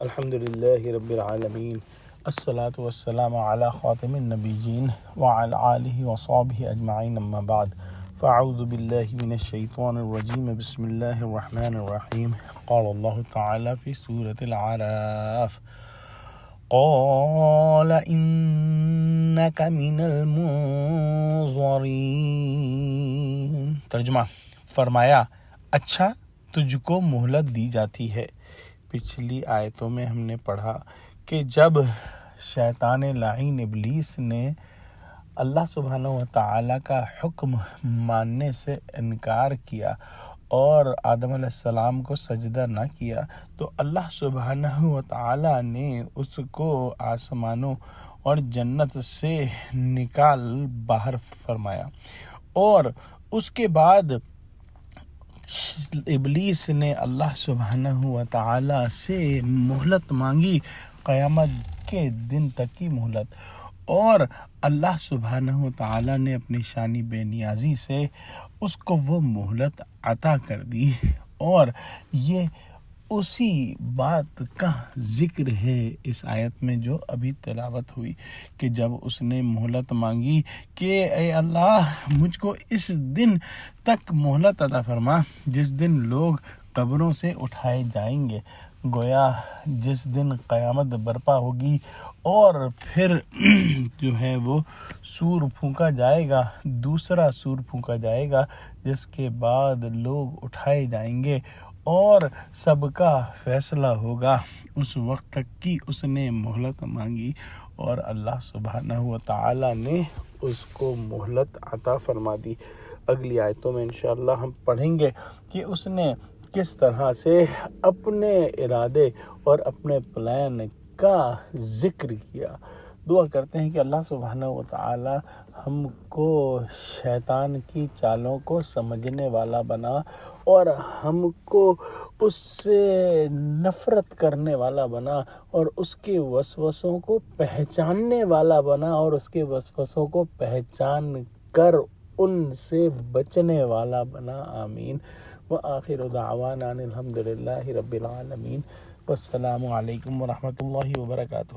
الحمد للہ رب العالمین الصلاۃ والسلام علی خاتم النبیین وعلی آلہ وصحبہ اجمعین اما بعد فاعوذ باللہ من الشیطان الرجیم بسم اللہ الرحمن الرحیم قال اللہ تعالی فی سورة العراف قال انک من المنظرین۔ ترجمہ، فرمایا اچھا تجھ کو مہلت دی جاتی ہے۔ پچھلی آیتوں میں ہم نے پڑھا کہ جب شیطان لعین ابلیس نے اللہ سبحانہ و تعالیٰ کا حکم ماننے سے انکار کیا اور آدم علیہ السلام کو سجدہ نہ کیا تو اللہ سبحانہ و تعالیٰ نے اس کو آسمانوں اور جنت سے نکال باہر فرمایا، اور اس کے بعد ابلیس نے اللہ سبحانہ و تعالیٰ سے مہلت مانگی، قیامت کے دن تک کی مہلت، اور اللہ سبحانہ و تعالیٰ نے اپنی شانی بے نیازی سے اس کو وہ مہلت عطا کر دی۔ اور یہ اسی بات کا ذکر ہے اس آیت میں جو ابھی تلاوت ہوئی، کہ جب اس نے مہلت مانگی کہ اے اللہ مجھ کو اس دن تک مہلت عطا فرما جس دن لوگ قبروں سے اٹھائے جائیں گے، گویا جس دن قیامت برپا ہوگی اور پھر جو ہے وہ سور پھونکا جائے گا، دوسرا سور پھونکا جائے گا، جس کے بعد لوگ اٹھائے جائیں گے اور سب کا فیصلہ ہوگا۔ اس وقت تک کی اس نے مہلت مانگی اور اللہ سبحانہ و تعالیٰ نے اس کو مہلت عطا فرما دی۔ اگلی آیتوں میں انشاءاللہ ہم پڑھیں گے کہ اس نے کس طرح سے اپنے ارادے اور اپنے پلان کا ذکر کیا۔ دعا کرتے ہیں کہ اللہ سبحانہ و تعالی ہم کو شیطان کی چالوں کو سمجھنے والا بنا اور ہم کو اس سے نفرت کرنے والا بنا اور اس کے وسوسوں کو پہچاننے والا بنا اور اس کے وسوسوں کو پہچان کر ان سے بچنے والا بنا، آمین۔ وآخر دعوانا ان الحمد للہ رب العالمین، والسلام علیکم ورحمۃ اللہ وبرکاتہ۔